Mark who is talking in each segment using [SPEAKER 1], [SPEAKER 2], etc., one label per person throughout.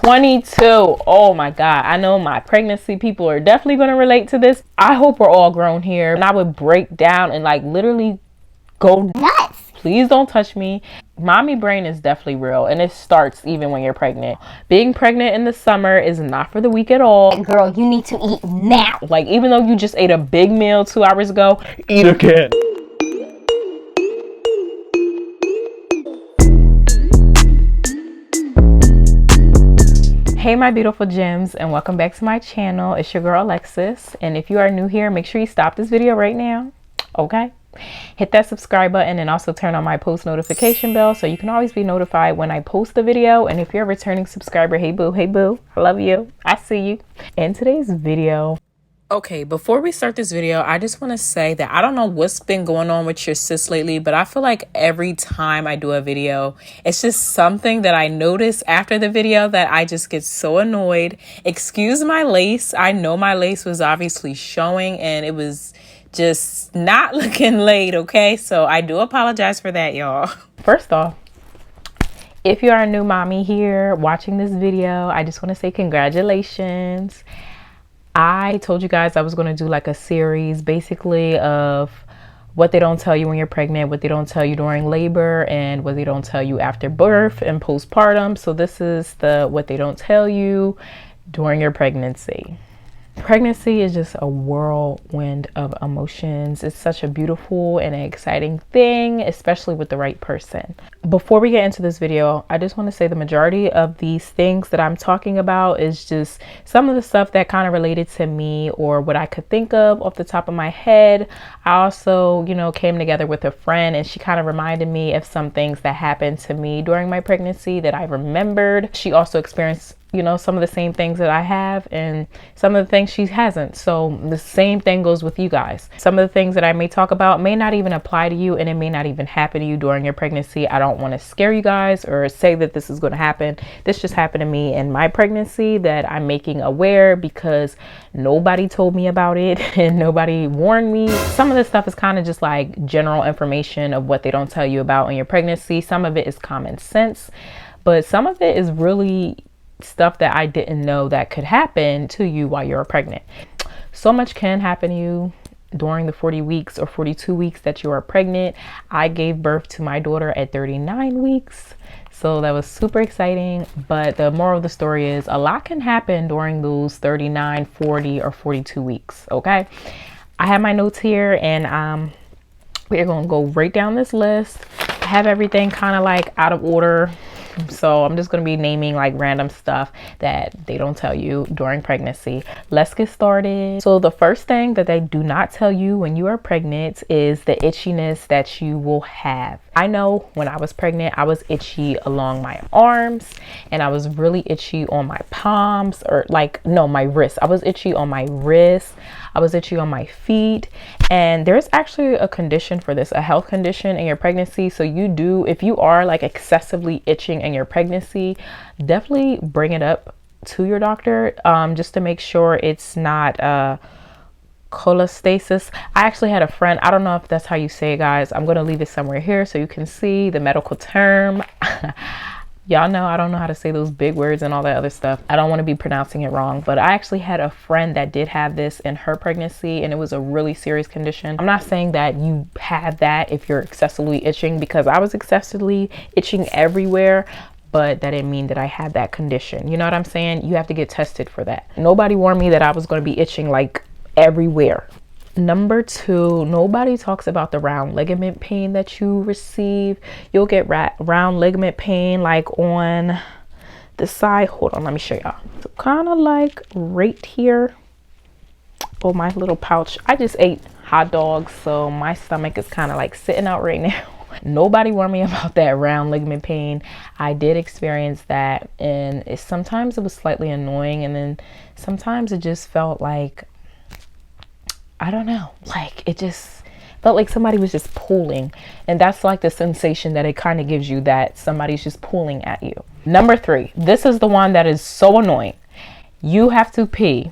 [SPEAKER 1] 22. Oh my God. I know my pregnancy people are definitely going to relate to this. I hope we're all grown here. And I would break down and like literally go nuts. Please don't touch me. Mommy brain is definitely real, and it starts even when you're pregnant. Being pregnant in the summer is not for the weak at all.
[SPEAKER 2] Girl, you need to eat now.
[SPEAKER 1] Like, even though you just ate a big meal 2 hours ago, eat again. Hey my beautiful gems, and welcome back to my channel. It's your girl Alexis, and if you are new here, make sure you stop this video right now, okay? Hit that subscribe button and also turn on my post notification bell so you can always be notified when I post a video. And if you're a returning subscriber, hey boo, I love you, I see you. In today's video, okay, before we start this video, I just want to say that I don't know what's been going on with your sis lately, but I feel like every time I do a video, it's just something that I notice after the video that I just get so annoyed. Excuse my lace. I know my lace was obviously showing and it was just not looking laid, okay? So I do apologize for that, y'all. First off, if you are a new mommy here watching this video, I just want to say congratulations. I told you guys I was going to do like a series basically of what they don't tell you when you're pregnant, what they don't tell you during labor, and what they don't tell you after birth and postpartum. So this is the what they don't tell you during your pregnancy. Pregnancy is just a whirlwind of emotions. It's such a beautiful and exciting thing, especially with the right person. Before we get into this video, I just want to say the majority of these things that I'm talking about is just some of the stuff that kind of related to me or what I could think of off the top of my head. I also, came together with a friend and she kind of reminded me of some things that happened to me during my pregnancy that I remembered. She also experienced some of the same things that I have and some of the things she hasn't. So the same thing goes with you guys. Some of the things that I may talk about may not even apply to you, and it may not even happen to you during your pregnancy. I don't want to scare you guys or say that this is going to happen. This just happened to me in my pregnancy that I'm making aware because nobody told me about it and nobody warned me. Some of this stuff is kind of just like general information of what they don't tell you about in your pregnancy. Some of it is common sense, but some of it is really stuff that I didn't know that could happen to you while you're pregnant. So much can happen to you during the 40 weeks or 42 weeks that you are pregnant. I gave birth to my daughter at 39 weeks. So that was super exciting. But the moral of the story is a lot can happen during those 39, 40 or 42 weeks. Okay. I have my notes here and we're going to go right down this list. I have everything kind of like out of order. So I'm just going to be naming like random stuff that they don't tell you during pregnancy. Let's get started. So the first thing that they do not tell you when you are pregnant is the itchiness that you will have. I know when I was pregnant, I was itchy along my arms and I was really itchy on my palms my wrists. I was itchy on my wrists. I was itchy on my feet, and there's actually a condition for this, a health condition in your pregnancy. So if you are like excessively itching in your pregnancy, definitely bring it up to your doctor just to make sure it's not Cholestasis. I actually had a friend, I don't know if that's how you say it, guys. I'm going to leave it somewhere here so you can see the medical term. Y'all know I don't know how to say those big words and all that other stuff. I don't want to be pronouncing it wrong, but I actually had a friend that did have this in her pregnancy and it was a really serious condition. I'm not saying that you have that if you're excessively itching, because I was excessively itching everywhere, but that didn't mean that I had that condition. You know what I'm saying? You have to get tested for that. Nobody warned me that I was going to be itching like everywhere. Number 2, nobody talks about the round ligament pain that you receive. You'll get round ligament pain like on the side. Hold on, let me show y'all. So kind of like right here. Oh, my little pouch. I just ate hot dogs, so my stomach is kind of like sitting out right now. Nobody warned me about that round ligament pain. I did experience that, and sometimes it was slightly annoying, and then sometimes it just felt like, I don't know, like it just felt like somebody was just pulling, and that's like the sensation that it kind of gives you, that somebody's just pulling at you. Number 3, this is the one that is so annoying. You have to pee.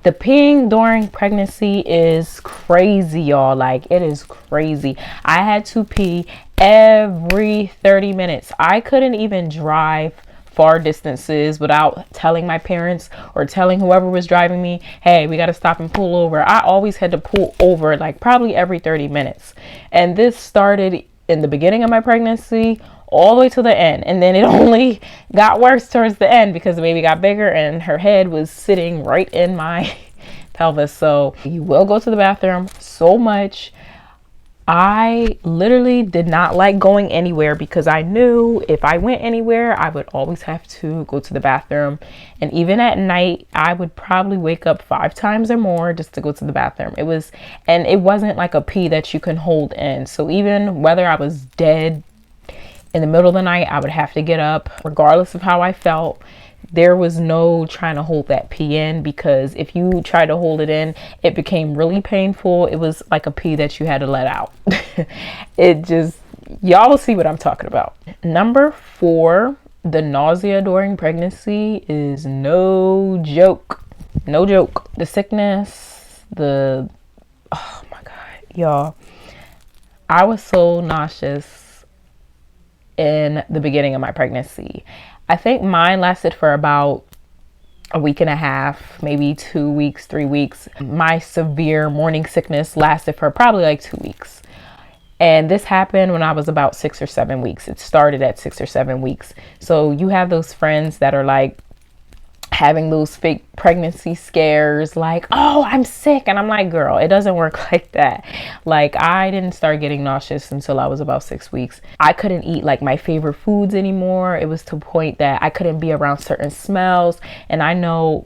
[SPEAKER 1] The peeing during pregnancy is crazy, y'all. Like, it is crazy. I had to pee every 30 minutes. I couldn't even drive far distances without telling my parents or telling whoever was driving me, hey, we got to stop and pull over. I always had to pull over like probably every 30 minutes. And this started in the beginning of my pregnancy all the way to the end. And then it only got worse towards the end because the baby got bigger and her head was sitting right in my pelvis. So you will go to the bathroom so much. I literally did not like going anywhere because I knew if I went anywhere, I would always have to go to the bathroom. And even at night, I would probably wake up 5 times or more just to go to the bathroom. It wasn't like a pee that you can hold in. So even whether I was dead in the middle of the night, I would have to get up regardless of how I felt. There was no trying to hold that pee in, because if you tried to hold it in, it became really painful. It was like a pee that you had to let out. Y'all will see what I'm talking about. Number 4, the nausea during pregnancy is no joke. No joke. The sickness, oh my God, y'all. I was so nauseous in the beginning of my pregnancy. I think mine lasted for about a week and a half, maybe 2 weeks, 3 weeks. My severe morning sickness lasted for probably like 2 weeks. And this happened when I was about 6 or 7 weeks. It started at 6 or 7 weeks. So you have those friends that are like having those fake pregnancy scares, like, oh, I'm sick. And I'm like, girl, it doesn't work like that. Like, I didn't start getting nauseous until I was about 6 weeks. I couldn't eat like my favorite foods anymore. It was to a point that I couldn't be around certain smells. And I know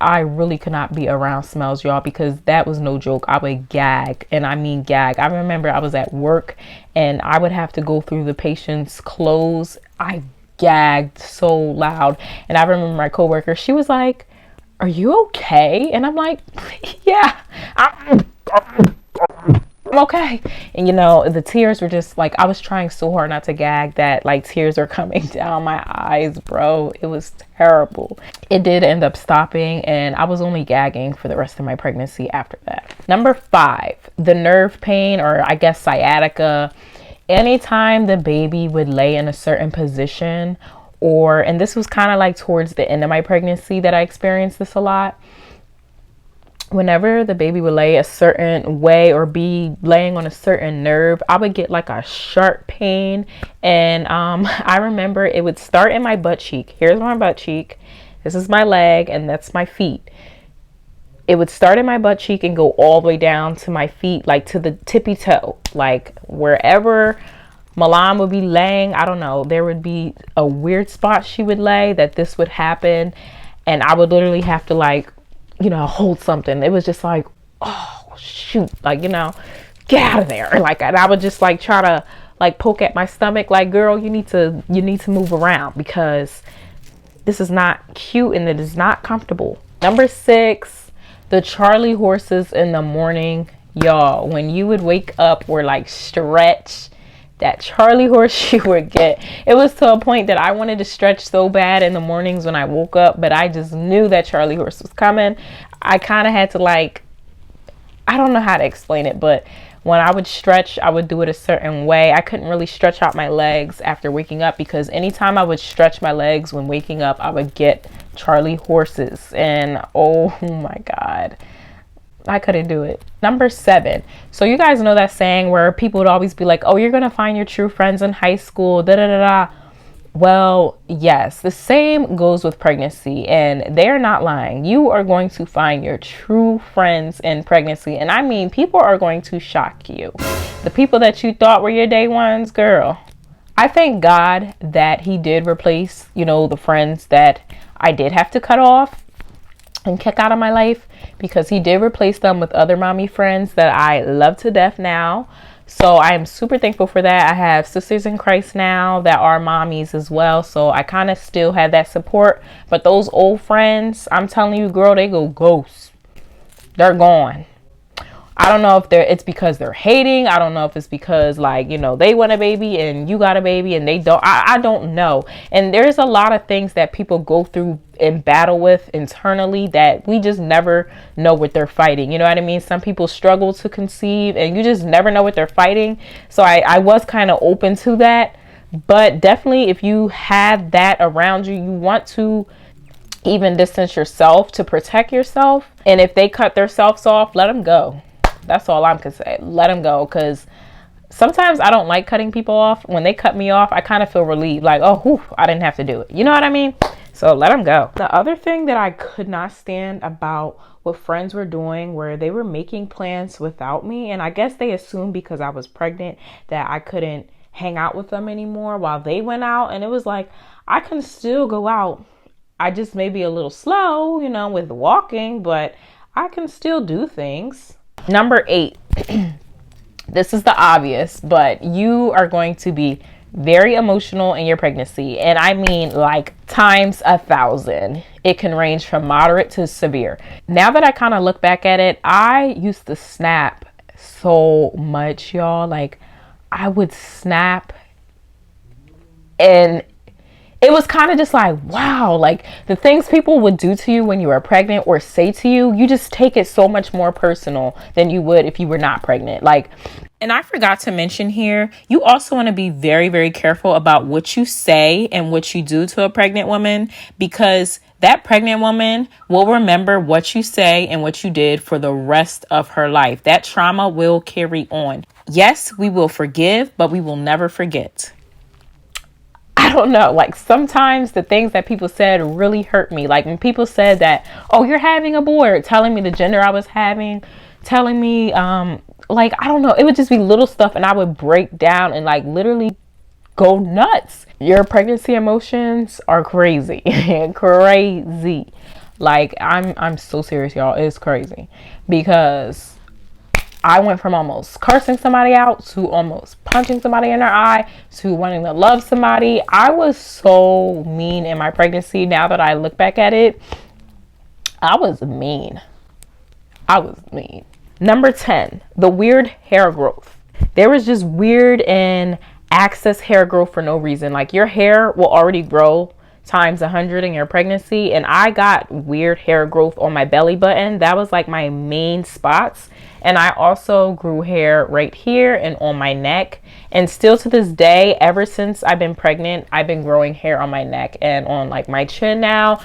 [SPEAKER 1] I really could not be around smells, y'all, because that was no joke. I would gag, and I mean gag. I remember I was at work and I would have to go through the patient's clothes. I gagged so loud. And I remember my coworker, she was like, are you okay? And I'm like, yeah, I'm okay. And you know, the tears were just like, I was trying so hard not to gag that like tears are coming down my eyes, bro. It was terrible. It did end up stopping, and I was only gagging for the rest of my pregnancy after that. Number 5, the nerve pain, or I guess sciatica. Anytime the baby would lay in a certain position, and this was kind of like towards the end of my pregnancy that I experienced this a lot. Whenever the baby would lay a certain way or be laying on a certain nerve, I would get like a sharp pain. And I remember it would start in my butt cheek. Here's my butt cheek. This is my leg, and that's my feet. It would start in my butt cheek and go all the way down to my feet, like to the tippy toe, like wherever Milan would be laying. I don't know. There would be a weird spot she would lay that this would happen. And I would literally have to like, you know, hold something. It was just like, oh shoot, like, you know, get out of there. Like, and I would just like try to like poke at my stomach, like, girl, you need to move around, because this is not cute and it is not comfortable. Number 6, the Charlie horses in the morning. Y'all, when you would wake up or like stretch, that Charlie horse you would get. It was to a point that I wanted to stretch so bad in the mornings when I woke up, but I just knew that Charlie horse was coming. I kind of had to like, I don't know how to explain it, but when I would stretch, I would do it a certain way. I couldn't really stretch out my legs after waking up, because anytime I would stretch my legs when waking up, I would get Charlie horses. And oh my God, I couldn't do it. Number 7. So you guys know that saying where people would always be like, oh, you're going to find your true friends in high school, da da da da. Well, yes, the same goes with pregnancy, and they're not lying. You are going to find your true friends in pregnancy. And I mean, people are going to shock you. The people that you thought were your day ones, girl. I thank God that he did replace, you know, the friends that I did have to cut off and kick out of my life, because he did replace them with other mommy friends that I love to death now. So I am super thankful for that. I have sisters in Christ now that are mommies as well. So I kind of still have that support. But those old friends, I'm telling you, girl, they go ghost. They're gone. I don't know if it's because they're hating. I don't know if it's because, like, you know, they want a baby and you got a baby and they don't. I don't know. And there's a lot of things that people go through and battle with internally that we just never know what they're fighting. You know what I mean? Some people struggle to conceive, and you just never know what they're fighting. So I was kind of open to that. But But definitely, if you have that around you, you want to even distance yourself to protect yourself. And if they cut themselves off, let them go. That's all I'm gonna say. Let them go, because sometimes I don't like cutting people off. When they cut me off, I kind of feel relieved, like, oh, whew, I didn't have to do it. You know what I mean? So let them go. The other thing that I could not stand about what friends were doing, where they were making plans without me, and I guess they assumed because I was pregnant that I couldn't hang out with them anymore while they went out. And it was like, I can still go out. I just may be a little slow, you know, with walking, but I can still do things. Number 8. This is the obvious, but you are going to be very emotional in your pregnancy. And I mean like times 1,000. It can range from moderate to severe. Now that I kind of look back at it, I used to snap so much, y'all. Like, I would snap, and it was kind of just like, wow, like the things people would do to you when you were pregnant or say to you, you just take it so much more personal than you would if you were not pregnant. Like, and I forgot to mention here, you also want to be very, very careful about what you say and what you do to a pregnant woman, because that pregnant woman will remember what you say and what you did for the rest of her life. That trauma will carry on. Yes, we will forgive, but we will never forget. I don't know, like sometimes the things that people said really hurt me. Like when people said that, oh, you're having a boy, or telling me the gender I was having, telling me, like, I don't know, it would just be little stuff, and I would break down and like literally go nuts. Your pregnancy emotions are crazy. Crazy. Like, I'm so serious, y'all. It's crazy, because I went from almost cursing somebody out to almost punching somebody in their eye to wanting to love somebody. I was so mean in my pregnancy. Now that I look back at it, I was mean. I was mean. Number 10, the weird hair growth. There was just weird and excess hair growth for no reason. Like, your hair will already grow times 100 in your pregnancy, and I got weird hair growth on my belly button. That was like my main spots. And I also grew hair right here and on my neck. And still to this day, ever since I've been pregnant, I've been growing hair on my neck and on like my chin now.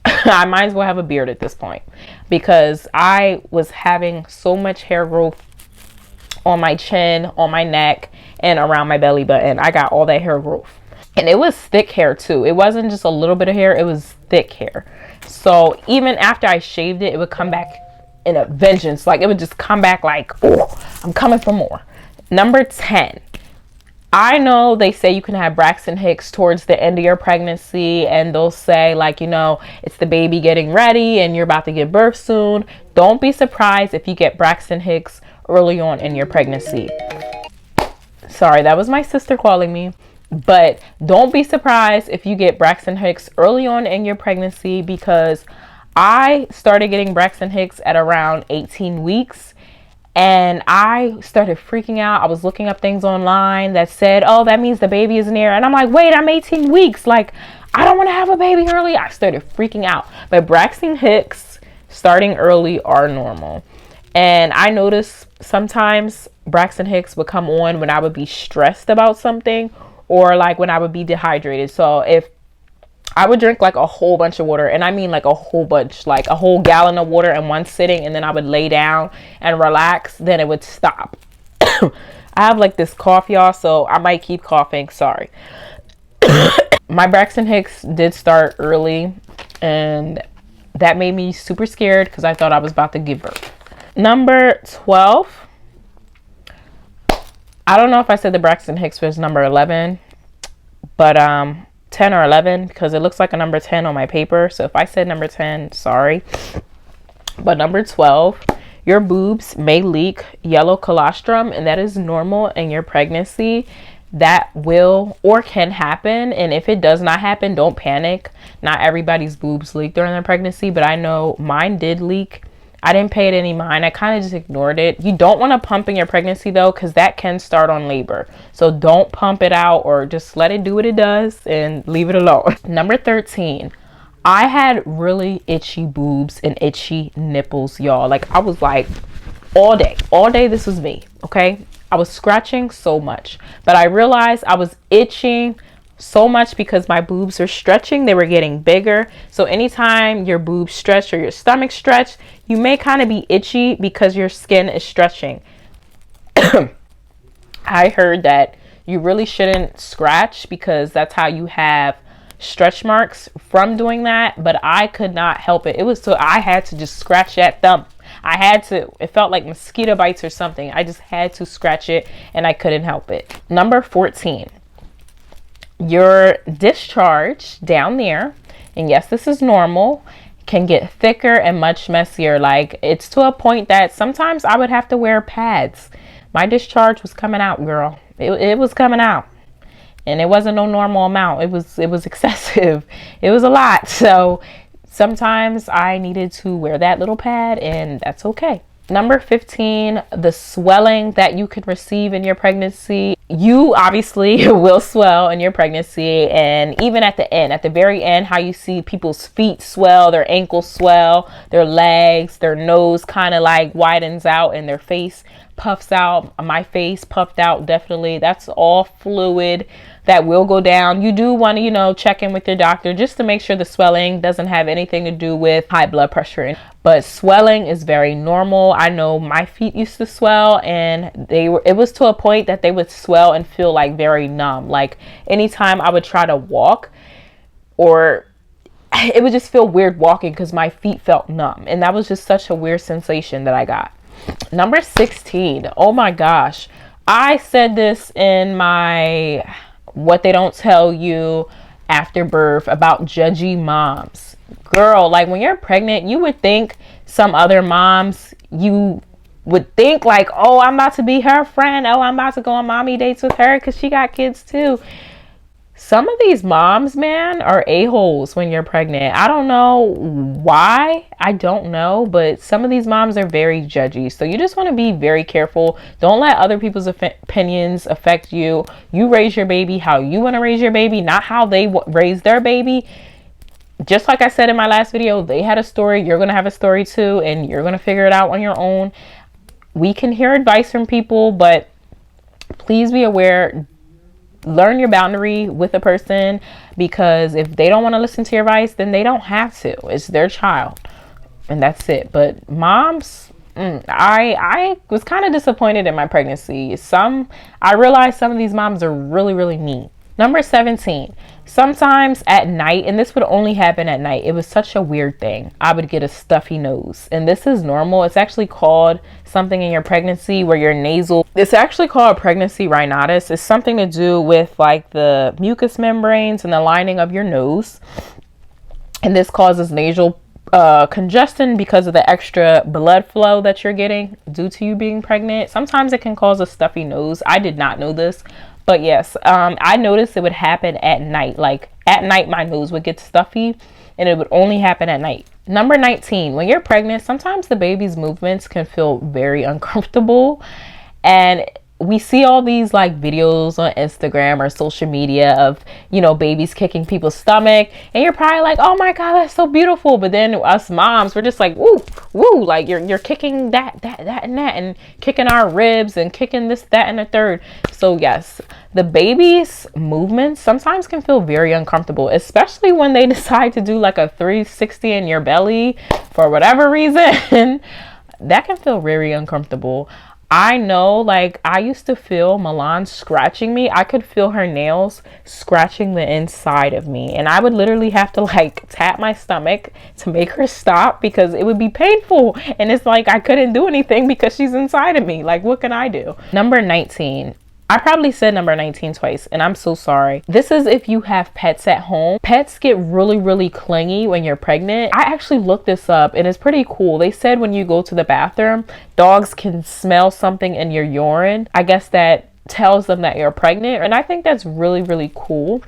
[SPEAKER 1] I might as well have a beard at this point, because I was having so much hair growth on my chin, on my neck, and around my belly button. I got all that hair growth. And it was thick hair too. It wasn't just a little bit of hair, it was thick hair. So even after I shaved it, it would come back in a vengeance. Like, it would just come back like, oh, I'm coming for more. Number 10. I know they say you can have Braxton Hicks towards the end of your pregnancy, and they'll say like, you know, it's the baby getting ready and you're about to give birth soon. Don't be surprised if you get Braxton Hicks early on in your pregnancy. Sorry, that was my sister calling me. But don't be surprised if you get Braxton Hicks early on in your pregnancy, because I started getting Braxton Hicks at around 18 weeks. And I started freaking out. I was looking up things online that said, oh, that means the baby is near. And I'm like, wait, I'm 18 weeks. Like, I don't want to have a baby early. I started freaking out. But Braxton Hicks starting early are normal. And I noticed sometimes Braxton Hicks would come on when I would be stressed about something, or like when I would be dehydrated. So if I would drink like a whole bunch of water, and I mean like a whole bunch, like a whole gallon of water in one sitting, and then I would lay down and relax, then it would stop. I have like this cough, y'all, so I might keep coughing. Sorry. My Braxton Hicks did start early, and that made me super scared because I thought I was about to give birth. Number 12. I don't know if I said the Braxton Hicks was number 11, but 10 or 11, because it looks like a number 10 on my paper. So if I said number 10, sorry. But number 12, your boobs may leak yellow colostrum, and that is normal in your pregnancy. That will or can happen, and if it does not happen, don't panic. Not everybody's boobs leak during their pregnancy, but I know mine did leak. I didn't pay it any mind. I kind of just ignored it. You don't want to pump in your pregnancy though, because that can start on labor. So don't pump it out, or just let it do what it does and leave it alone. Number 13. I had really itchy boobs and itchy nipples, y'all. Like, I was like, all day this was me, okay? I was scratching so much, but I realized I was itching so much because my boobs were stretching. They were getting bigger. So anytime your boobs stretch or your stomach stretch, you may kind of be itchy because your skin is stretching. I heard that you really shouldn't scratch because that's how you have stretch marks from doing that, but I could not help it. It was so I had to just scratch that thumb. I had to. It felt like mosquito bites or something. I just had to scratch it and I couldn't help it. Number 14, your discharge down there, and yes, this is normal, can get thicker and much messier. Like, it's to a point that sometimes I would have to wear pads. My discharge was coming out, girl. It was coming out. And it wasn't no normal amount. It was excessive. It was a lot. So sometimes I needed to wear that little pad, and that's okay. Number 15, the swelling that you could receive in your pregnancy. You obviously will swell in your pregnancy, and even at the end, at the very end, how you see people's feet swell, their ankles swell, their legs, their nose kind of like widens out and their face puffs out. My face puffed out, definitely. That's all fluid that will go down. You do want to, check in with your doctor just to make sure the swelling doesn't have anything to do with high blood pressure. But swelling is very normal. I know my feet used to swell, and it was to a point that they would swell and feel like very numb. Like anytime I would try to walk, or it would just feel weird walking because my feet felt numb. And that was just such a weird sensation that I got. Number 16. Oh my gosh. I said this in my What They Don't Tell You After Birth about judgy moms. Girl, like when you're pregnant, you would think some other moms, you would think like, oh, I'm about to be her friend. Oh, I'm about to go on mommy dates with her because she got kids too. Some of these moms, man, are a-holes when you're pregnant. I don't know why. I don't know. But some of these moms are very judgy. So you just want to be very careful. Don't let other people's opinions affect you. You raise your baby how you want to raise your baby, not how they raise their baby. Just like I said in my last video, they had a story. You're going to have a story too. And you're going to figure it out on your own. We can hear advice from people, but please be aware. Learn your boundary with a person, because if they don't want to listen to your advice, then they don't have to. It's their child, and that's it. But moms, I was kind of disappointed in my pregnancy. I realized some of these moms are really, really mean. Number 17, sometimes at night, and this would only happen at night. It was such a weird thing. I would get a stuffy nose, and this is normal. It's actually called something in your pregnancy where your nasal, it's actually called pregnancy rhinitis. It's something to do with like the mucous membranes and the lining of your nose. And this causes nasal congestion because of the extra blood flow that you're getting due to you being pregnant. Sometimes it can cause a stuffy nose. I did not know this. But yes, I noticed it would happen at night. Like at night, my nose would get stuffy, and it would only happen at night. Number 19, when you're pregnant, sometimes the baby's movements can feel very uncomfortable. And we see all these like videos on Instagram or social media of, babies kicking people's stomach, and you're probably like, oh my God, that's so beautiful. But then us moms, we're just like, woo, woo, like you're kicking that, and kicking our ribs and kicking this, that, and the third. So yes, the baby's movements sometimes can feel very uncomfortable, especially when they decide to do like a 360 in your belly for whatever reason. That can feel very uncomfortable. I know, like, I used to feel Milan scratching me. I could feel her nails scratching the inside of me. And I would literally have to, like, tap my stomach to make her stop because it would be painful. And it's like I couldn't do anything because she's inside of me. Like, what can I do? Number 19. I probably said number 19 twice, and I'm so sorry. This is if you have pets at home. Pets get really, really clingy when you're pregnant. I actually looked this up, and it's pretty cool. They said when you go to the bathroom, dogs can smell something in your urine. I guess that tells them that you're pregnant, and I think that's really, really cool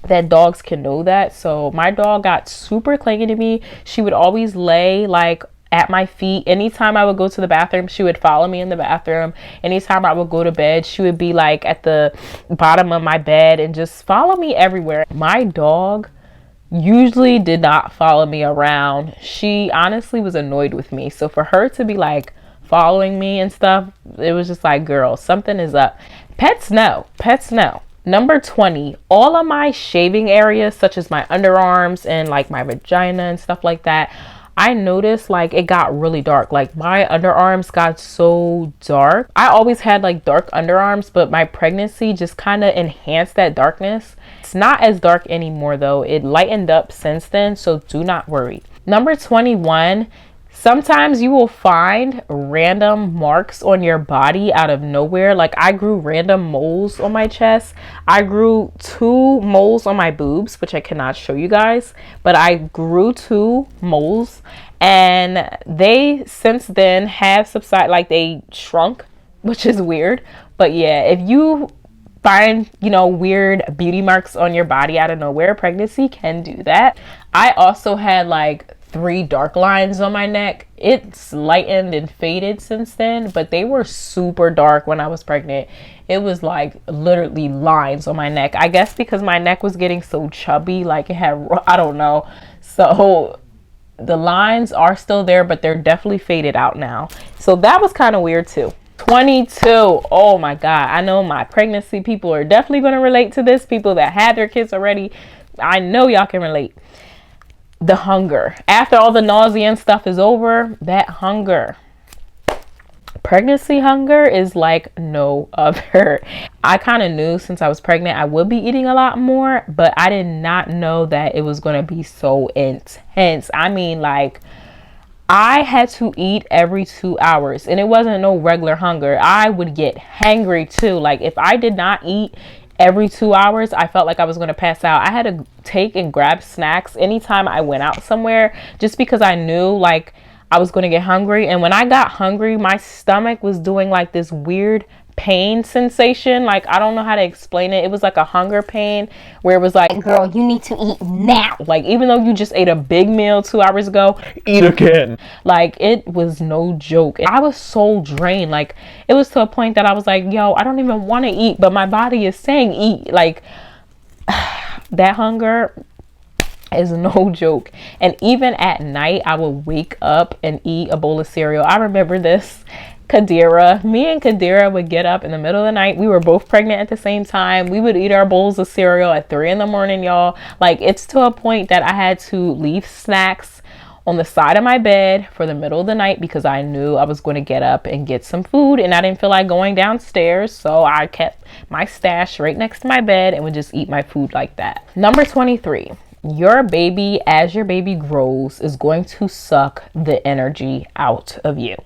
[SPEAKER 1] that dogs can know that. So my dog got super clingy to me. She would always lay like at my feet. Anytime I would go to the bathroom, she would follow me in the bathroom. Anytime I would go to bed, she would be like at the bottom of my bed and just follow me everywhere. My dog usually did not follow me around. She honestly was annoyed with me. So for her to be like following me and stuff. It was just like, girl, something is up. Pets, no. Pets, no. Number 20, all of my shaving areas, such as my underarms and like my vagina and stuff like that, I noticed like it got really dark. Like my underarms got so dark. I always had like dark underarms, but my pregnancy just kind of enhanced that darkness. It's not as dark anymore though. It lightened up since then, so do not worry. Number 21, sometimes you will find random marks on your body out of nowhere. Like I grew random moles on my chest. I grew 2 moles on my boobs, which I cannot show you guys, but I grew 2 moles and they since then have subsided, like they shrunk, which is weird. But yeah, if you find, you know, weird beauty marks on your body out of nowhere, pregnancy can do that. I also had like 3 dark lines on my neck. It's lightened and faded since then, but they were super dark when I was pregnant. It was like literally lines on my neck. I guess because my neck was getting so chubby, like it had, I don't know. So the lines are still there, but they're definitely faded out now. So that was kind of weird too. 22. Oh my God. I know my pregnancy people are definitely going to relate to this. People that had their kids already, I know y'all can relate. The hunger. After all the nausea and stuff is over, that hunger. Pregnancy hunger is like no other. I kind of knew since I was pregnant I would be eating a lot more, but I did not know that it was going to be so intense. I mean, like, I had to eat every 2 hours and it wasn't no regular hunger. I would get hangry too. Like if I did not eat every 2 hours, I felt like I was going to pass out. I had to take and grab snacks anytime I went out somewhere, just because I knew like I was going to get hungry. And when I got hungry, my stomach was doing like this weird pain sensation. Like I don't know how to explain it. It was like a hunger pain where it was like,
[SPEAKER 2] girl, you need to eat now.
[SPEAKER 1] Like even though you just ate a big meal 2 hours ago, eat again. Like it was no joke. I was so drained. Like it was to a point that I was like, yo, I don't even want to eat, but my body is saying eat. Like that hunger is no joke. And even at night I would wake up and eat a bowl of cereal. I remember this. Me and Kadira would get up in the middle of the night. We were both pregnant at the same time. We would eat our bowls of cereal at 3 in the morning, y'all. Like it's to a point that I had to leave snacks on the side of my bed for the middle of the night because I knew I was going to get up and get some food and I didn't feel like going downstairs. So I kept my stash right next to my bed and would just eat my food like that. Number 23. Your baby, as your baby grows, is going to suck the energy out of you.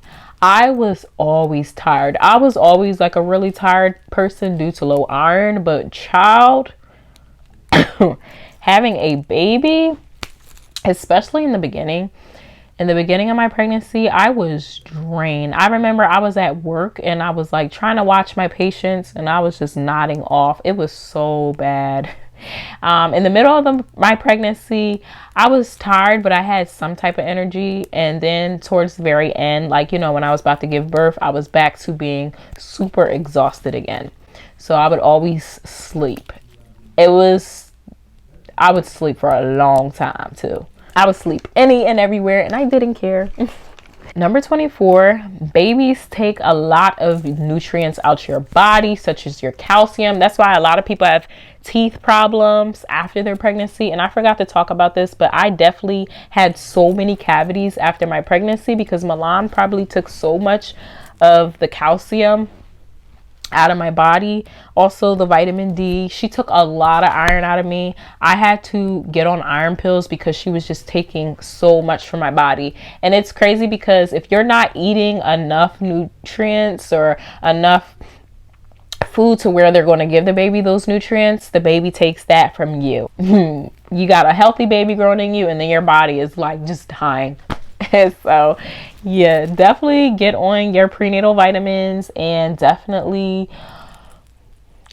[SPEAKER 1] I was always tired. I was always like a really tired person due to low iron, but child, having a baby, especially in the beginning of my pregnancy, I was drained. I remember I was at work and I was like trying to watch my patients and I was just nodding off. It was so bad. In the middle of my pregnancy, I was tired, but I had some type of energy. And then towards the very end, like, you know, when I was about to give birth, I was back to being super exhausted again. So I would always sleep. I would sleep for a long time too. I would sleep any and everywhere and I didn't care. Number 24, babies take a lot of nutrients out your body, such as your calcium. That's why a lot of people have teeth problems after their pregnancy. And I forgot to talk about this, but I definitely had so many cavities after my pregnancy because Milan probably took so much of the calcium out of my body. Also the vitamin D. She took a lot of iron out of me. I had to get on iron pills because she was just taking so much from my body. And it's crazy because if you're not eating enough nutrients or enough food to where they're going to give the baby those nutrients, the baby takes that from you. You got a healthy baby growing in you and then your body is like just dying. So yeah, definitely get on your prenatal vitamins and definitely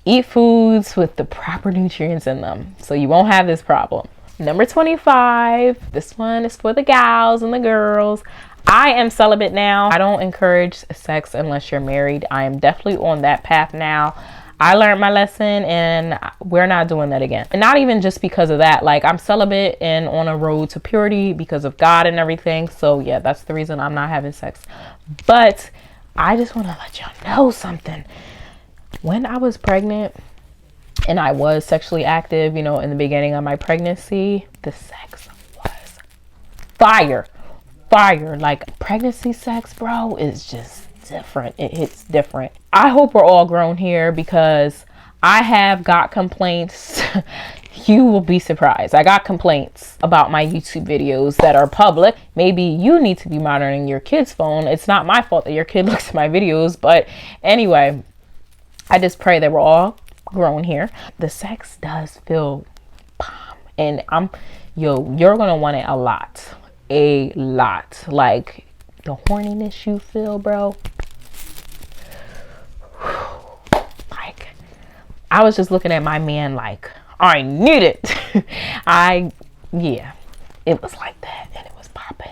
[SPEAKER 1] eat foods with the proper nutrients in them so you won't have this problem. Number 25, this one is for the gals and the girls. I am celibate now. I don't encourage sex unless you're married. I am definitely on that path now. I learned my lesson and we're not doing that again. And not even just because of that. Like, I'm celibate and on a road to purity because of God and everything. So yeah, that's the reason I'm not having sex. But I just want to let y'all know something. When I was pregnant and I was sexually active, you know, in the beginning of my pregnancy, the sex was fire. Like, pregnancy sex, bro, is just different. It hits different. I hope we're all grown here because I have got complaints. You will be surprised. I got complaints about my YouTube videos that are public. Maybe you need to be monitoring your kid's phone. It's not my fault that your kid looks at my videos, but anyway, I just pray that we're all grown here. The sex does feel bomb, and you're gonna want it a lot. Like, the horniness you feel, bro. Like, I was just looking at my man like, I need it. Yeah, it was like that, and it was popping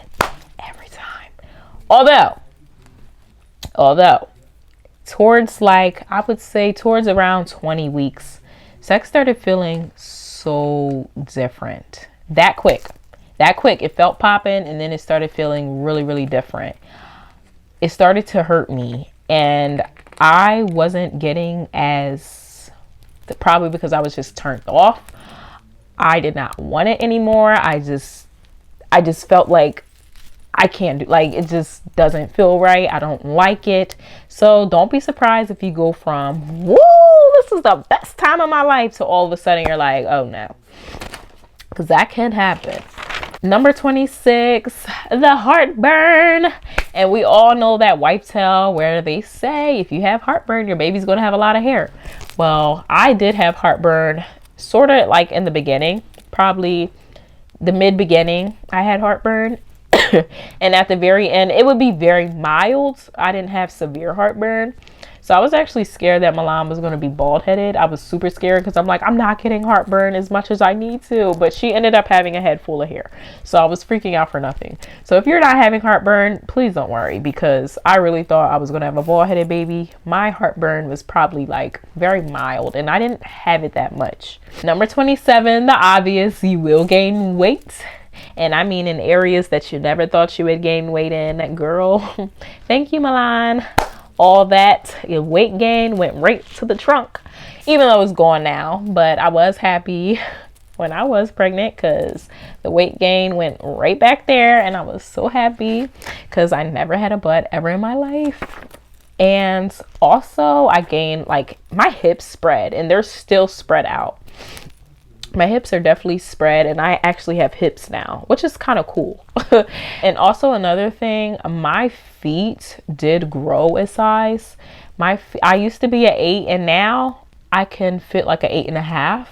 [SPEAKER 1] every time. Although towards, like, I would say towards around 20 weeks, sex started feeling so different. That quick, it felt popping, and then it started feeling really, really different. It started to hurt me, and I wasn't getting probably because I was just turned off. I did not want it anymore. I just felt like I can't do, like, it just doesn't feel right. I don't like it. So don't be surprised if you go from, woo, this is the best time of my life, to all of a sudden you're like, oh no, because that can happen. Number 26, the heartburn. And we all know that wife tale where they say if you have heartburn, your baby's going to have a lot of hair. Well, I did have heartburn sort of like in the beginning, probably the mid-beginning. I had heartburn. And at the very end, it would be very mild. I didn't have severe heartburn. So I was actually scared that Milan was going to be bald-headed. I was super scared because I'm like, I'm not getting heartburn as much as I need to. But she ended up having a head full of hair. So I was freaking out for nothing. So if you're not having heartburn, please don't worry, because I really thought I was going to have a bald-headed baby. My heartburn was probably like very mild, and I didn't have it that much. Number 27, the obvious, you will gain weight. And I mean in areas that you never thought you would gain weight in. Girl, thank you, Milan. All that your weight gain went right to the trunk, even though it's gone now. But I was happy when I was pregnant because the weight gain went right back there, and I was so happy because I never had a butt ever in my life. And also I gained, like, my hips spread, and they're still spread out. My hips are definitely spread, and I actually have hips now, which is kind of cool. And also another thing, my feet did grow a size. I used to be an 8, and now I can fit like an 8.5.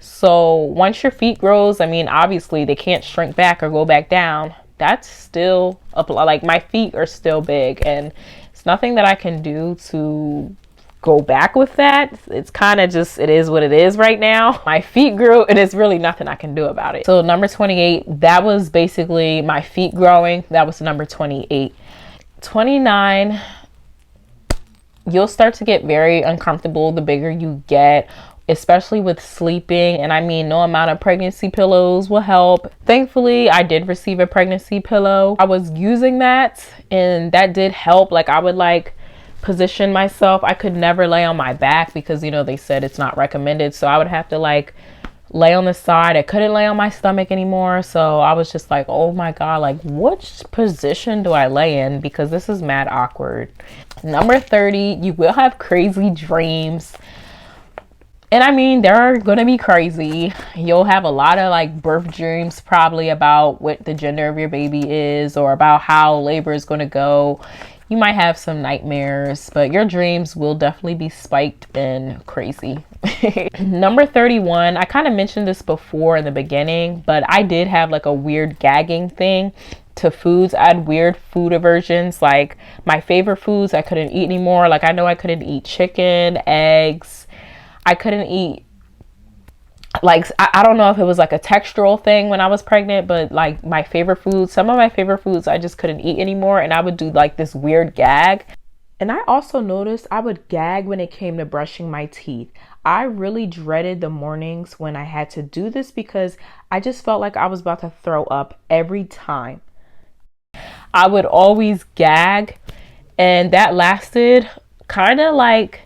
[SPEAKER 1] So once your feet grows, I mean, obviously they can't shrink back or go back down. That's still up, like, my feet are still big, and it's nothing that I can do to go back with that. It's kind of just, it is what it is right now. My feet grew, and it's really nothing I can do about it. So number 28, that was basically my feet growing. That was number 28. 29, you'll start to get very uncomfortable the bigger you get, especially with sleeping. And I mean, no amount of pregnancy pillows will help. Thankfully, I did receive a pregnancy pillow. I was using that, and that did help. Like, I would like position myself. I could never lay on my back because, you know, they said it's not recommended. So I would have to like lay on the side. I couldn't lay on my stomach anymore. So I was just like, oh my God, like, which position do I lay in? Because this is mad awkward. Number 30, you will have crazy dreams. And I mean, they're gonna be crazy. You'll have a lot of like birth dreams, probably about what the gender of your baby is, or about how labor is gonna go. You might have some nightmares, but your dreams will definitely be spiked and crazy. Number 31, I kind of mentioned this before in the beginning, but I did have like a weird gagging thing to foods. I had weird food aversions. Like, my favorite foods I couldn't eat anymore. Like, I know I couldn't eat chicken, eggs. I couldn't eat, like, I don't know if it was like a textural thing when I was pregnant, but like some of my favorite foods I just couldn't eat anymore, and I would do like this weird gag. And I also noticed I would gag when it came to brushing my teeth. I really dreaded the mornings when I had to do this because I just felt like I was about to throw up every time. I would always gag, and that lasted kind of like,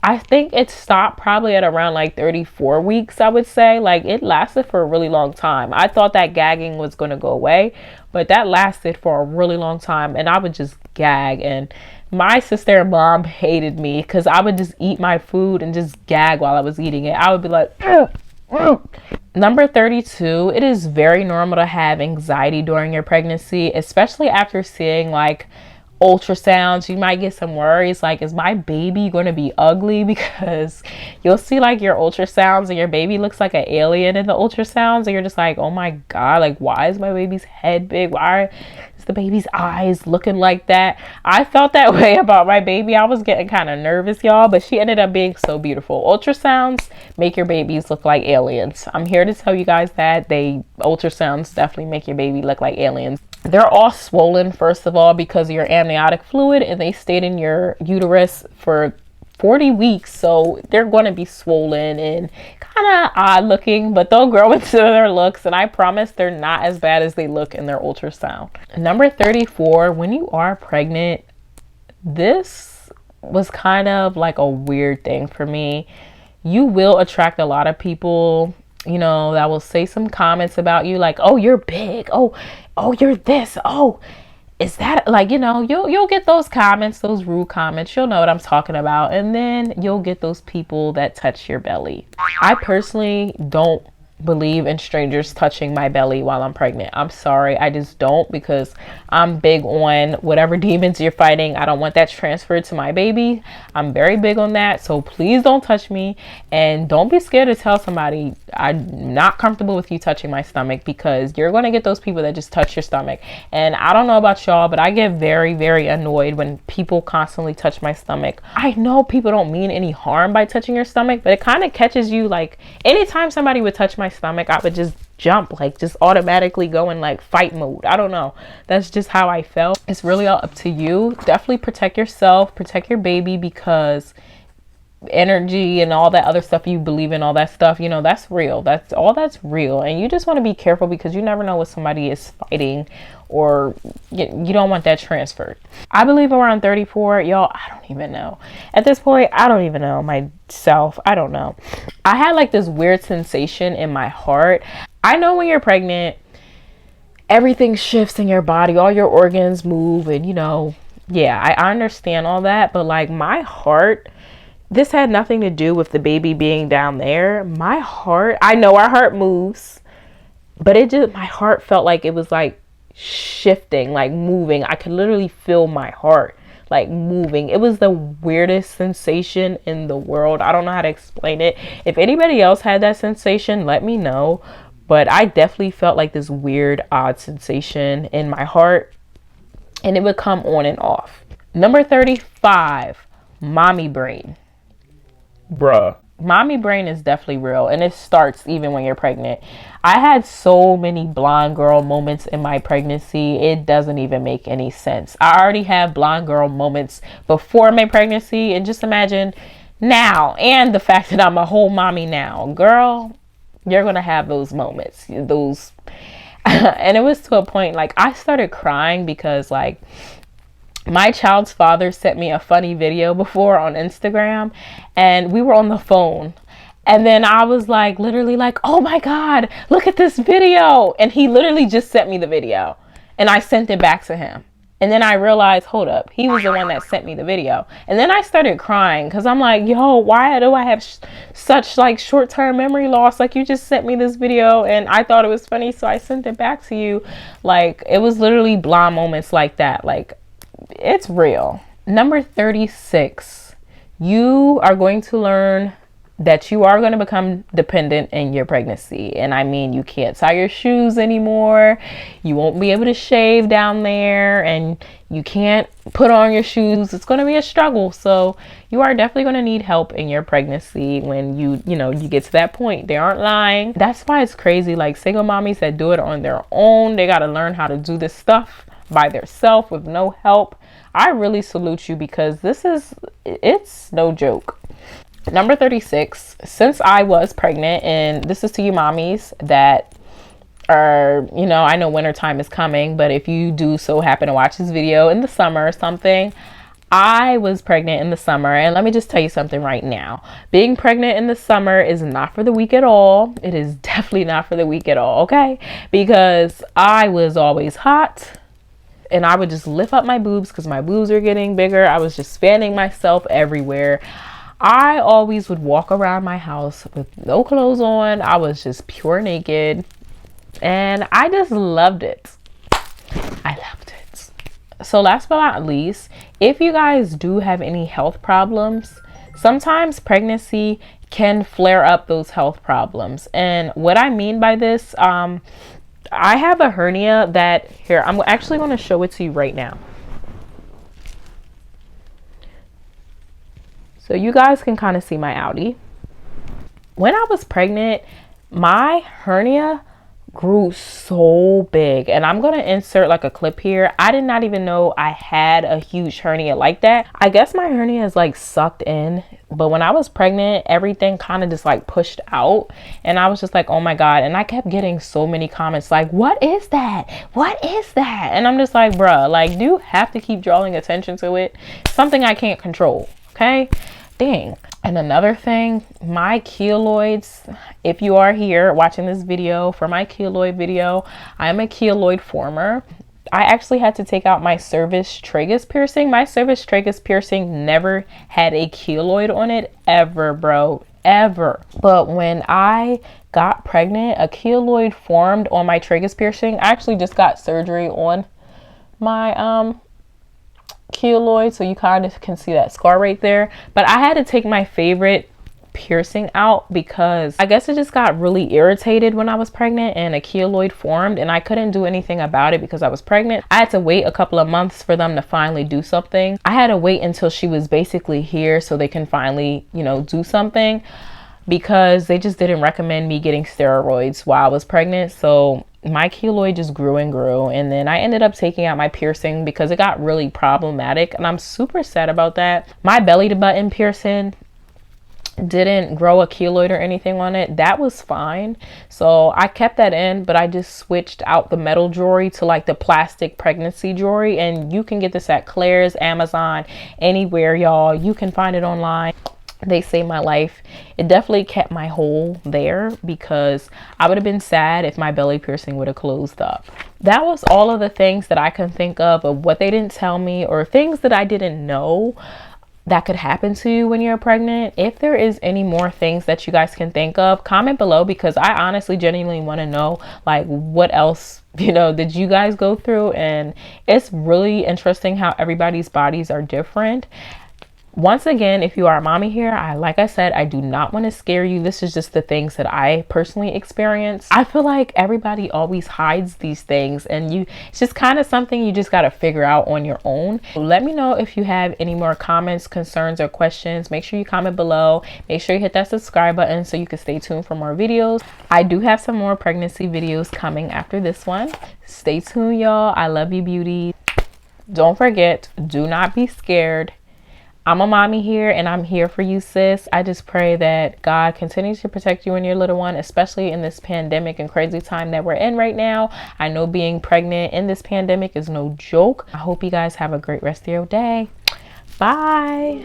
[SPEAKER 1] I think it stopped probably at around like 34 weeks, I would say. Like, it lasted for a really long time. I thought that gagging was going to go away, but that lasted for a really long time, and I would just gag. And my sister and mom hated me because I would just eat my food and just gag while I was eating it. I would be like, ugh, ugh. Number 32, it is very normal to have anxiety during your pregnancy, especially after seeing like ultrasounds. You might get some worries like, is my baby going to be ugly? Because you'll see like your ultrasounds and your baby looks like an alien in the ultrasounds, and you're just like, oh my god, like, why is my baby's head big? Why is the baby's eyes looking like that? I felt that way about my baby. I was getting kind of nervous, y'all, but she ended up being so beautiful. Ultrasounds make your babies look like aliens. I'm here to tell you guys that ultrasounds definitely make your baby look like aliens. They're all swollen, first of all, because of your amniotic fluid, and they stayed in your uterus for 40 weeks. So they're going to be swollen and kind of odd looking, but they'll grow into their looks. And I promise they're not as bad as they look in their ultrasound. Number 34, when you are pregnant, this was kind of like a weird thing for me. You will attract a lot of people, you know, that will say some comments about you like, oh, you're big. Oh, you're this. Oh, is that, like, you know, you'll get those comments, those rude comments. You'll know what I'm talking about. And then you'll get those people that touch your belly. I personally don't believe in strangers touching my belly while I'm pregnant. I'm sorry, I just don't, because I'm big on whatever demons you're fighting. I don't want that transferred to my baby. I'm very big on that. So please don't touch me, and don't be scared to tell somebody I'm not comfortable with you touching my stomach, because you're going to get those people that just touch your stomach. And I don't know about y'all, but I get very, very annoyed when people constantly touch my stomach. I know people don't mean any harm by touching your stomach, but it kind of catches you. Like, anytime somebody would touch my stomach, I would just jump, like just automatically go in like fight mode. I don't know, that's just how I felt. It's really all up to you. Definitely protect yourself, protect your baby, because energy and all that other stuff you believe in, all that stuff, you know, that's real. That's real. And you just want to be careful, because you never know what somebody is fighting, or you don't want that transferred. I believe around 34, y'all. I don't even know at this point. I don't even know myself. I don't know. I had like this weird sensation in my heart. I know when you're pregnant, everything shifts in your body, all your organs move, and you know, yeah, I understand all that, but like my heart, this had nothing to do with the baby being down there. My heart, I know our heart moves, but my heart felt like it was like shifting, like moving. I could literally feel my heart like moving. It was the weirdest sensation in the world. I don't know how to explain it. If anybody else had that sensation, let me know. But I definitely felt like this weird, odd sensation in my heart, and it would come on and off. Number 35, mommy brain. Bruh. Mommy brain is definitely real, and it starts even when you're pregnant. I had so many blonde girl moments in my pregnancy. It doesn't even make any sense. I already have blonde girl moments before my pregnancy, and just imagine now, and the fact that I'm a whole mommy now. Girl, you're gonna have those moments, those and it was to a point like I started crying because like my child's father sent me a funny video before on Instagram, and we were on the phone, and then I was like literally like, oh my god, look at this video, and he literally just sent me the video, and I sent it back to him. And then I realized, hold up, he was the one that sent me the video. And then I started crying, because I'm like, yo, why do I have such like short-term memory loss? Like, you just sent me this video and I thought it was funny, so I sent it back to you. Like, it was literally blonde moments like that. Like, it's real. Number 36, you are going to learn that you are going to become dependent in your pregnancy. And I mean, you can't tie your shoes anymore. You won't be able to shave down there, and you can't put on your shoes. It's going to be a struggle. So you are definitely going to need help in your pregnancy when you get to that point. They aren't lying. That's why it's crazy. Like, single mommies that do it on their own, they got to learn how to do this stuff by themselves with no help, I really salute you, because it's no joke. Number 36, since I was pregnant, and this is to you mommies that are, you know, I know wintertime is coming, but if you do so happen to watch this video in the summer or something, I was pregnant in the summer, and let me just tell you something right now. Being pregnant in the summer is not for the weak at all. It is definitely not for the weak at all, okay? Because I was always hot, and I would just lift up my boobs because my boobs were getting bigger. I was just fanning myself everywhere. I always would walk around my house with no clothes on. I was just pure naked, and I just loved it. I loved it. So last but not least, if you guys do have any health problems, sometimes pregnancy can flare up those health problems. And what I mean by this, I have a hernia that, here, I'm actually going to show it to you right now. So you guys can kind of see my outie. When I was pregnant, my hernia grew so big, and I'm gonna insert like a clip here. I did not even know I had a huge hernia like that. I guess my hernia is like sucked in, but when I was pregnant, everything kind of just like pushed out, and I was just like, oh my god. And I kept getting so many comments like, what is that, what is that? And I'm just like, bruh, like, do you have to keep drawing attention to it? Something I can't control, okay? Dang. And another thing, my keloids, if you are here watching this video for my keloid video, I'm a keloid former. I actually had to take out my cervix tragus piercing. My cervix tragus piercing never had a keloid on it ever, bro, ever. But when I got pregnant, a keloid formed on my tragus piercing. I actually just got surgery on my keloid, so you kind of can see that scar right there. But I had to take my favorite piercing out because I guess it just got really irritated when I was pregnant and a keloid formed, and I couldn't do anything about it because I was pregnant. I had to wait a couple of months for them to finally do something. I had to wait until she was basically here so they can finally, you know, do something, because they just didn't recommend me getting steroids while I was pregnant. So my keloid just grew and grew, and then I ended up taking out my piercing because it got really problematic, and I'm super sad about that. My belly to button piercing didn't grow a keloid or anything on it. That was fine, so I kept that in, but I just switched out the metal jewelry to like the plastic pregnancy jewelry, and you can get this at Claire's, Amazon, anywhere, y'all. You can find it online. They saved my life. It definitely kept my hole there, because I would have been sad if my belly piercing would have closed up. That was all of the things that I can think of what they didn't tell me, or things that I didn't know that could happen to you when you're pregnant. If there is any more things that you guys can think of, comment below, because I honestly genuinely want to know, like, what else, you know, did you guys go through? And it's really interesting how everybody's bodies are different. Once again, if you are a mommy here, like I said, I do not want to scare you. This is just the things that I personally experienced. I feel like everybody always hides these things, and it's just kind of something you just got to figure out on your own. Let me know if you have any more comments, concerns, or questions. Make sure you comment below. Make sure you hit that subscribe button so you can stay tuned for more videos. I do have some more pregnancy videos coming after this one. Stay tuned, y'all. I love you, beauty. Don't forget, do not be scared. I'm a mommy here, and I'm here for you, sis. I just pray that God continues to protect you and your little one, especially in this pandemic and crazy time that we're in right now. I know being pregnant in this pandemic is no joke. I hope you guys have a great rest of your day. Bye.